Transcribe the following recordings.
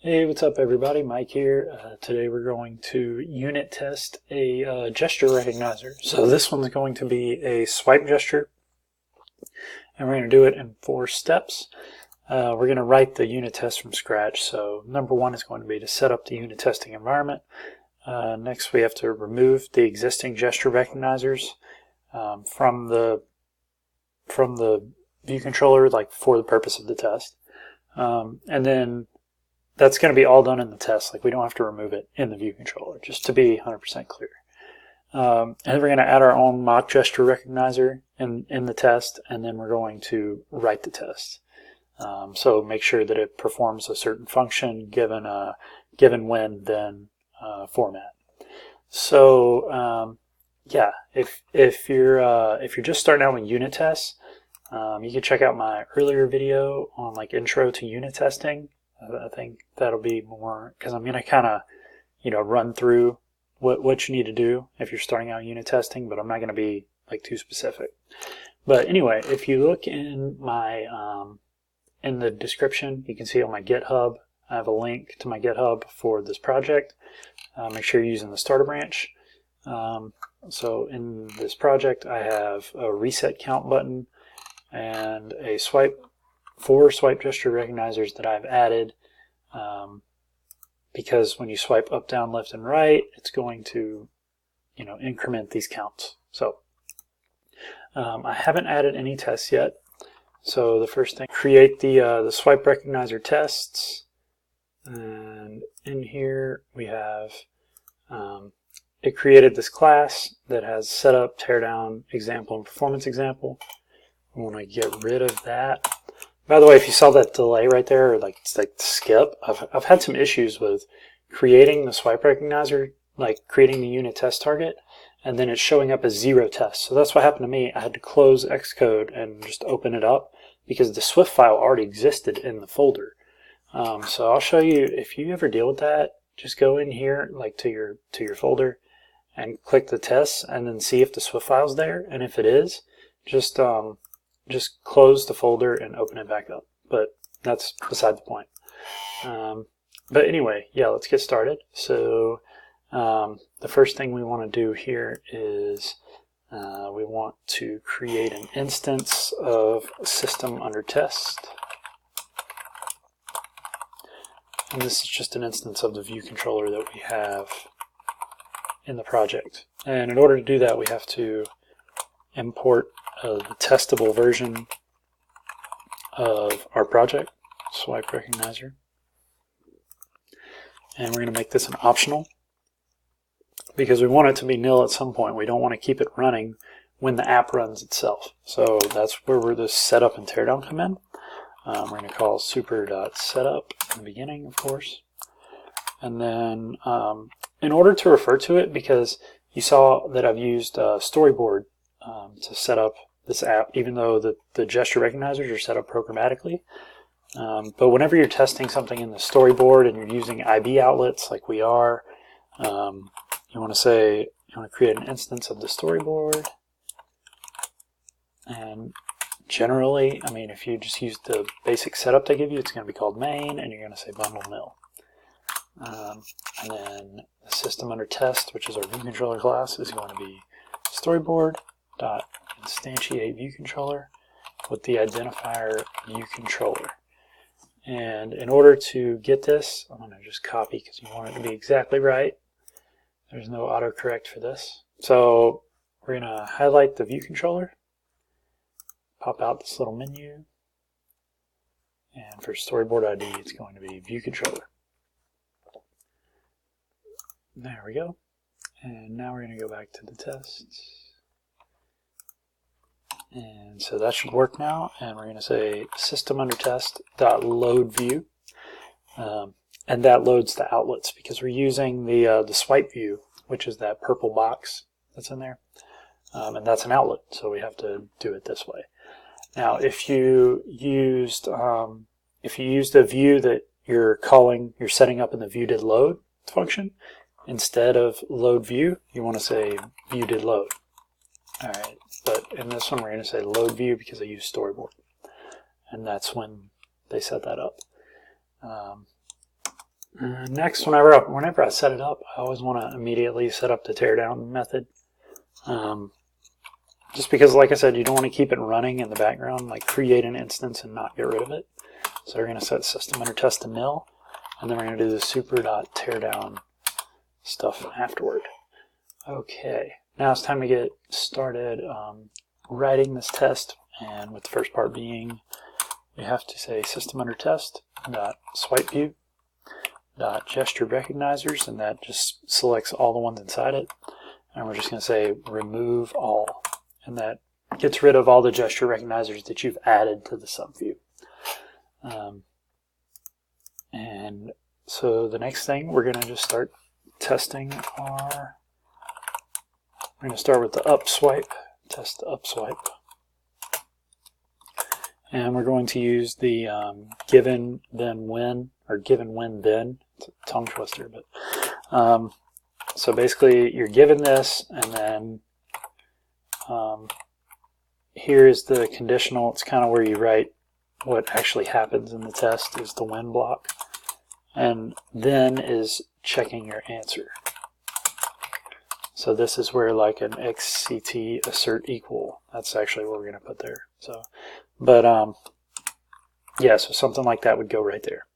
Hey, what's up everybody? Mike here. Today we're going to unit test a gesture recognizer. So this one's going to be a swipe gesture, and we're going to do it in 4 steps. We're going to write the unit test from scratch. So number 1 is going to be to set up the unit testing environment. Next we have to remove the existing gesture recognizers from the view controller, like for the purpose of the test. And then that's going to be all done in the test. Like, we don't have to remove it in the view controller, just to be 100% clear. And we're going to add our own mock gesture recognizer in the test, and then we're going to write the test. So make sure that it performs a certain function given when then format. So yeah, if you're just starting out with unit tests, you can check out my earlier video on like intro to unit testing. I think that'll be more, because I'm going to kind of, run through what you need to do if you're starting out unit testing, but I'm not going to be like too specific. But anyway, if you look in my in the description, you can see on my GitHub, I have a link to my GitHub for this project. Make sure you're using the starter branch. So in this project, I have a reset count button and a 4 swipe gesture recognizers that I've added, because when you swipe up, down, left, and right, it's going to, increment these counts. So I haven't added any tests yet. So the first thing, create the swipe recognizer tests, and in here we have it created this class that has setup, teardown, example, and performance example. I want to get rid of that. By the way, if you saw that delay right there, or like skip, I've had some issues with creating the swipe recognizer, like creating the unit test target, and then it's showing up as 0 tests. So that's what happened to me. I had to close Xcode and just open it up because the Swift file already existed in the folder. So I'll show you, if you ever deal with that, just go in here, like to your folder, and click the tests, and then see if the Swift file's there. And if it is, just close the folder and open it back up. But that's beside the point. But anyway, yeah, let's get started. So the first thing we want to do here is we want to create an instance of system under test. And this is just an instance of the view controller that we have in the project. And in order to do that, we have to import the testable version of our project, swipe recognizer. And we're going to make this an optional because we want it to be nil at some point. We don't want to keep it running when the app runs itself. So that's where the setup and teardown come in. We're going to call super.setup in the beginning, of course. And then in order to refer to it, because you saw that I've used Storyboard to set up this app, even though the gesture recognizers are set up programmatically. But whenever you're testing something in the storyboard and you're using IB outlets like we are, you want to create an instance of the storyboard. And generally, I mean, if you just use the basic setup they give you, it's going to be called main, and you're going to say bundle nil. And then the system under test, which is our view controller class, is going to be storyboard.instantiate view controller with the identifier view controller. And in order to get this, I'm going to just copy because you want it to be exactly right. There's no autocorrect for this. So we're going to highlight the view controller, pop out this little menu, and for storyboard ID, it's going to be view controller. There we go. And now we're going to go back to the tests. And so that should work now. And we're going to say system under test dot load view. And that loads the outlets because we're using the swipe view, which is that purple box that's in there. And that's an outlet, so we have to do it this way. Now, if you used a view that you're setting up in the view did load function, instead of load view, you want to say view did load. All right, but in this one we're going to say load view because I use storyboard, and that's when they set that up. Next, whenever I set it up, I always want to immediately set up the teardown method. Just because, like I said, you don't want to keep it running in the background, like create an instance and not get rid of it. So we're going to set system under test to nil, and then we're going to do the super.teardown stuff afterward. Okay, now it's time to get started writing this test, and with the first part being, we have to say system under test dot swipe view dot gesture recognizers, and that just selects all the ones inside it. And we're just going to say remove all, and that gets rid of all the gesture recognizers that you've added to the subview. And so the next thing, we're going to just start testing we're going to start with the up swipe, test the up swipe. And we're going to use the given then when, or given when then. It's a tongue twister, but so basically you're given this, and then here is the conditional. It's kind of where you write what actually happens in the test, is the when block, and then is checking your answer. So this is where like an xct assert equal, that's actually what we're going to put there. So, but yeah, so something like that would go right there.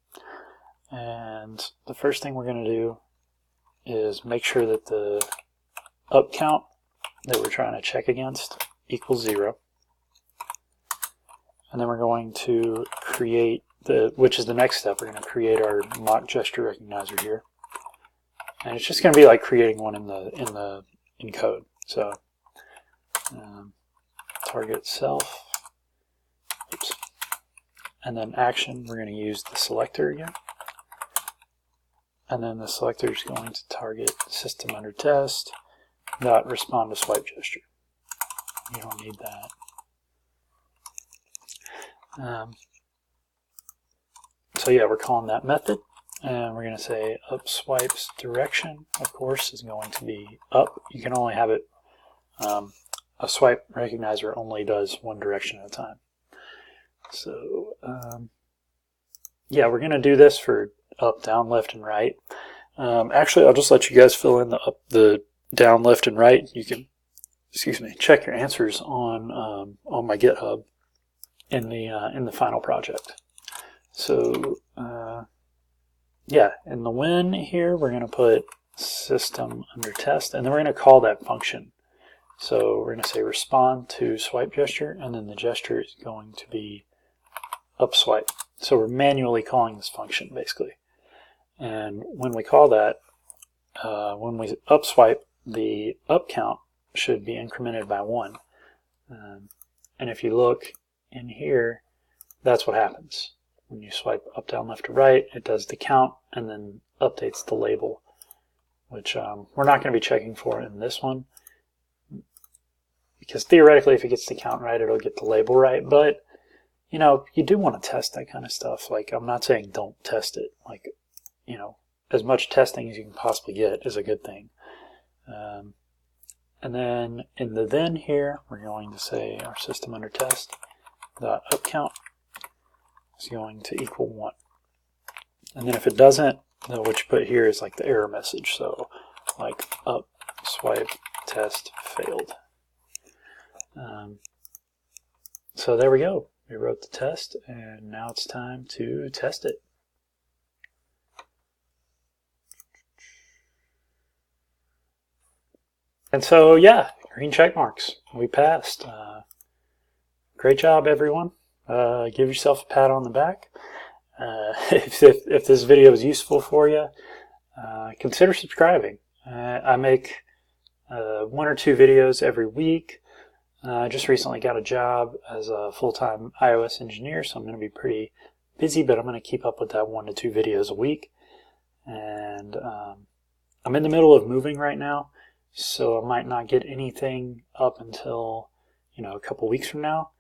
And the first thing we're going to do is make sure that the up count that we're trying to check against equals 0. And then we're going to create which is the next step, we're going to create our mock gesture recognizer here. And it's just going to be like creating one in code. So target self, oops, and then action, we're going to use the selector again. And then the selector is going to target system under test dot respond to swipe gesture. You don't need that. So yeah, we're calling that method, and we're going to say up swipe's direction, of course, is going to be up. You can only have it, a swipe recognizer only does one direction at a time. So yeah, we're going to do this for up, down, left, and right. Actually, I'll just let you guys fill in the up, the down, left, and right. You can, excuse me, check your answers on my GitHub in the final project. So yeah, in the when here, we're going to put system under test, and then we're going to call that function. So we're going to say respond to swipe gesture, and then the gesture is going to be up swipe. So we're manually calling this function basically. And when we call that, when we up swipe, the up count should be incremented by 1. And if you look in here, that's what happens. When you swipe up, down, left, to right, it does the count and then updates the label, which we're not going to be checking for in this one, because theoretically if it gets the count right, it'll get the label right. But you know, you do want to test that kind of stuff. Like, I'm not saying don't test it. Like, you know, as much testing as you can possibly get is a good thing. And then in the then here, we're going to say our system under test dot up count is going to equal 1. And then if it doesn't, then what you put here is like the error message. So like up swipe test failed. So there we go. We wrote the test, and now it's time to test it. And so, yeah, green check marks. We passed. Great job, everyone. Give yourself a pat on the back. If this video was useful for you, consider subscribing. I make 1 or 2 videos every week. I just recently got a job as a full-time iOS engineer, so I'm going to be pretty busy, but I'm going to keep up with that 1 to 2 videos a week. And I'm in the middle of moving right now, so I might not get anything up until, you know, a couple weeks from now.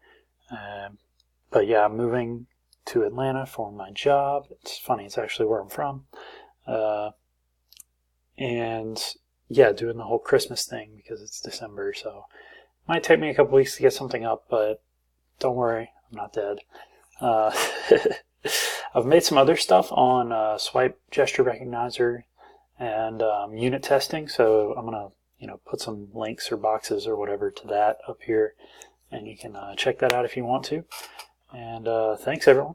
But yeah, I'm moving to Atlanta for my job. It's funny, it's actually where I'm from. And yeah, doing the whole Christmas thing because it's December, so it might take me a couple weeks to get something up, but don't worry, I'm not dead. I've made some other stuff on swipe gesture recognizer and unit testing, so I'm going to put some links or boxes or whatever to that up here, and you can check that out if you want to. And thanks everyone.